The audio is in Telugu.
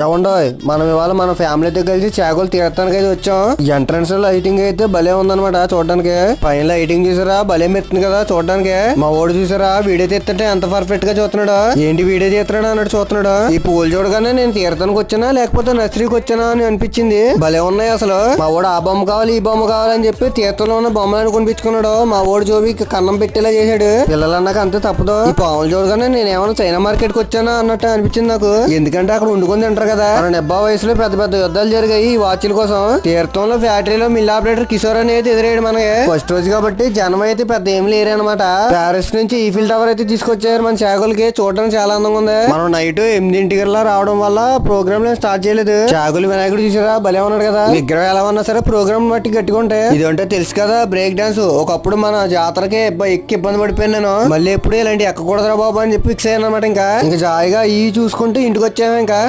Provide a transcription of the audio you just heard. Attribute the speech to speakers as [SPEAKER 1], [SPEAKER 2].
[SPEAKER 1] ఏమండోయ్ మనం ఇవాళ మన ఫ్యామిలీతో కలిసి చేగోలు తీర్థానికి అయితే వచ్చాం. ఎంట్రన్స్ లైటింగ్ అయితే భలే ఉందన్నమాట చూడడానికి. పైన లైటింగ్ చూసారా భలే మెత్తుంది కదా చూడడానికి. మా ఓడి చూసారా వీడియో తీస్తుంటే ఎంత పర్ఫెక్ట్ గా చూస్తున్నాడు. ఏంటి వీడియో తీస్తున్నాడు అన్నట్టు చూస్తున్నాడు. ఈ పూలు చూడగానే నేను తీర్థానికి వచ్చానా లేకపోతే నర్సరీకి వచ్చానా అని అనిపించింది. భలే ఉన్నాయి అసలు. మా ఓడు ఆ బొమ్మ కావాలి ఈ బొమ్మ కావాలని చెప్పి తీర్థంలో ఉన్న బొమ్మలను కొనిపించుకున్నాడు. మా ఓడి జోబి కన్నం పెట్టేలా చేశాడు. పిల్లలన్నాక అంతే తప్పదు. ఈ పాములు చూడగానే నేను ఏమైనా చైనా మార్కెట్ కి వచ్చానా అన్నట్టు అనిపించింది నాకు. ఎందుకంటే అక్కడ వండుకొని తింటారు కదా. మన నెబ్బా వయసులో పెద్ద పెద్ద యుద్ధాలు జరిగాయి ఈ వాచ్ల కోసం. తీర్థంలో ఫ్యాక్టరీలో మిల్ ఆపరేటర్ కిషోర్ అనేది ఎదురయ్యాడు మనకి. ఫస్ట్ రోజు కాబట్టి జనం అయితే పెద్ద ఏం లేరు అనమాట. ప్యారిస్ నుంచి ఈఫిల్ టవర్ అయితే తీసుకొచ్చారు మన చాగులకి. చూడడానికి చాలా అందంగా ఉంది. మనం నైట్ 8 రావడం వల్ల ప్రోగ్రామ్ స్టార్ట్ చేయలేదు. చాగులు వినాయకుడు చూసారా భలే ఉన్నాడు కదా. విగ్రహం ఎలా ఉన్నా సరే ప్రోగ్రామ్ బట్టి గట్టిగా ఇది అంటే తెలుసు కదా బ్రేక్ డాన్స్. ఒకప్పుడు మన జాతరకి ఎక్కి ఇబ్బంది పడిపోయాను నేను. మళ్ళీ ఎప్పుడు ఇలాంటి ఎక్కకూడదురా బాబు అని చెప్పి ఫిక్స్ అయ్యాను అనమాట. ఇంకా జాయిగా ఈ చూసుకుంటూ ఇంటికి వచ్చాము ఇంకా.